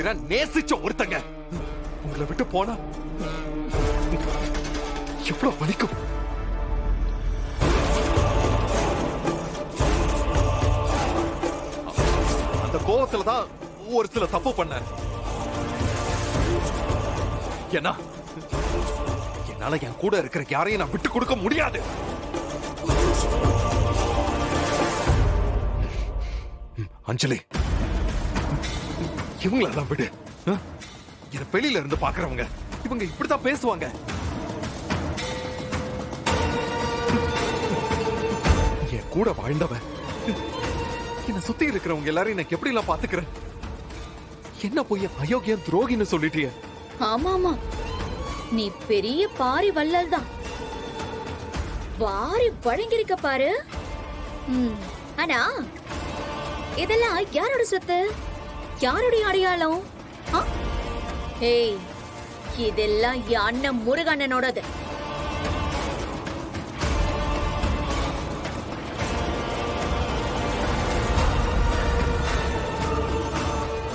உயிரை நேசிச்ச ஒருத்தங்க உங்களை விட்டு போனா எவ்வளவு வலிக்கும். அந்த கோவத்துலதான் ஒரு சில தப்பு பண்ண. ஏன்னா என்னால என் கூட இருக்கிற யாரையும் நான் விட்டு கொடுக்க முடியாது. அஞ்சலி, இவங்களெல்லாம் விடு. என் வெளியில இருந்து பாக்குறவங்க இவங்க இப்படித்தான் பேசுவாங்க. என் கூட வாழ்ந்தவன் என்ன சுத்தி இருக்கிறவங்க எல்லாரும் எனக்கு எப்படி எல்லாம் பாத்துக்கிறேன். என்ன போய் அயோக்கியம் துரோகின்னு சொல்லிட்டிய. ஆமா ஆமா, நீ பெரிய பாரி வள்ளல் தான். வாரி வழங்கிருக்க பாரு. ஆனா இதெல்லாம் யாரோட சொத்து, யாருடைய அடையாளம்? ஏய், இதெல்லாம் என் அண்ணன் முருகண்ணனோடது.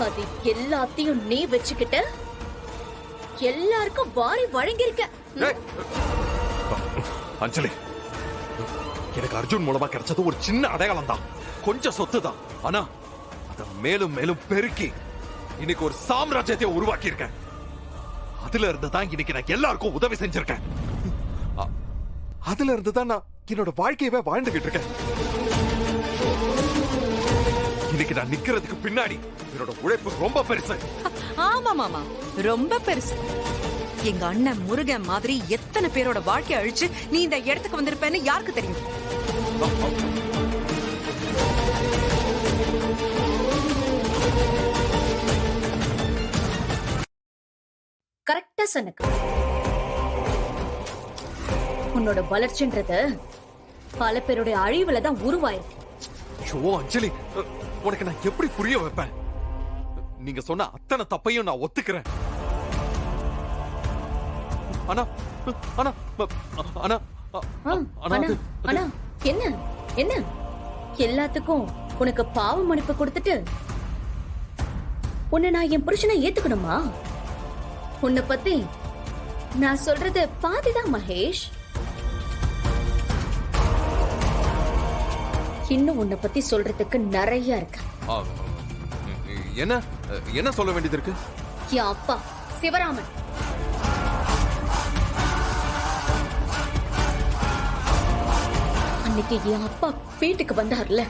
அது எல்லாத்தையும் நீ வச்சுக்கிட்ட எல்லாருக்கும் வாரி வழங்கிருக்க. அஞ்சலி, எனக்கு அர்ஜுன் மூலமா கிடைச்சது ஒரு சின்ன அடையாளம் தான், கொஞ்சம் சொத்து தான். ஆனா அத மேலும் மேலும் பெருக்கி இன்னைக்கு ஒரு சாம்ராஜ்யத்தை உருவாக்கி இருக்கேன். அதுல இருந்து தான் இன்னைக்கு நான் எல்லாருக்கும் உதவி செஞ்சிருக்கேன். அதுல இருந்து தான் நான் என்னோட வாழ்க்கையவே வாழ்ந்துகிட்டு இருக்கேன். இன்னைக்கு நான் நிக்கிறதுக்கு பின்னாடி என்னோட உழைப்பு ரொம்ப பெருசு. ஆமா மாமா, ரொம்ப பெருசு. எங்க அண்ணன் முருகன் மாதிரி எத்தனை பேரோட வாழ்க்கை அழிச்சு நீ இந்த இடத்துக்கு வந்திருப்பேன்னு யாருக்கு தெரியும்? கரெக்டா சொன்னக்கு. உன்னோட வளர்ச்சின்றது பல பேருடைய அழிவுல தான் உருவாயிருக்கு. ஐயோ அஞ்சலி, உனக்கு நான் எப்படி புரிய வைப்பேன்? நீங்க சொன்ன அத்தனை தப்பையும் நான் ஒத்துக்கிறேன். ஆனா ஆனா ஆனா ஆனா என்ன என்ன எல்லாத்துக்கும் உனக்கு பாவ மன்னிப்பு கொடுத்துட்டு உன்னை நான் என் புருஷனை ஏத்துக்கணுமா? உன்னை பத்தி நான் சொல்றது பாதிதான் மகேஷ். இன்னும் உன்னை பத்தி சொல்றதுக்கு நிறைய இருக்கு. என்ன என்ன சொல்ல வேண்டியது இருக்கு? என் அப்பா சிவராமன் அன்னைக்கு என் அப்பா வீட்டுக்கு வந்தார்ல,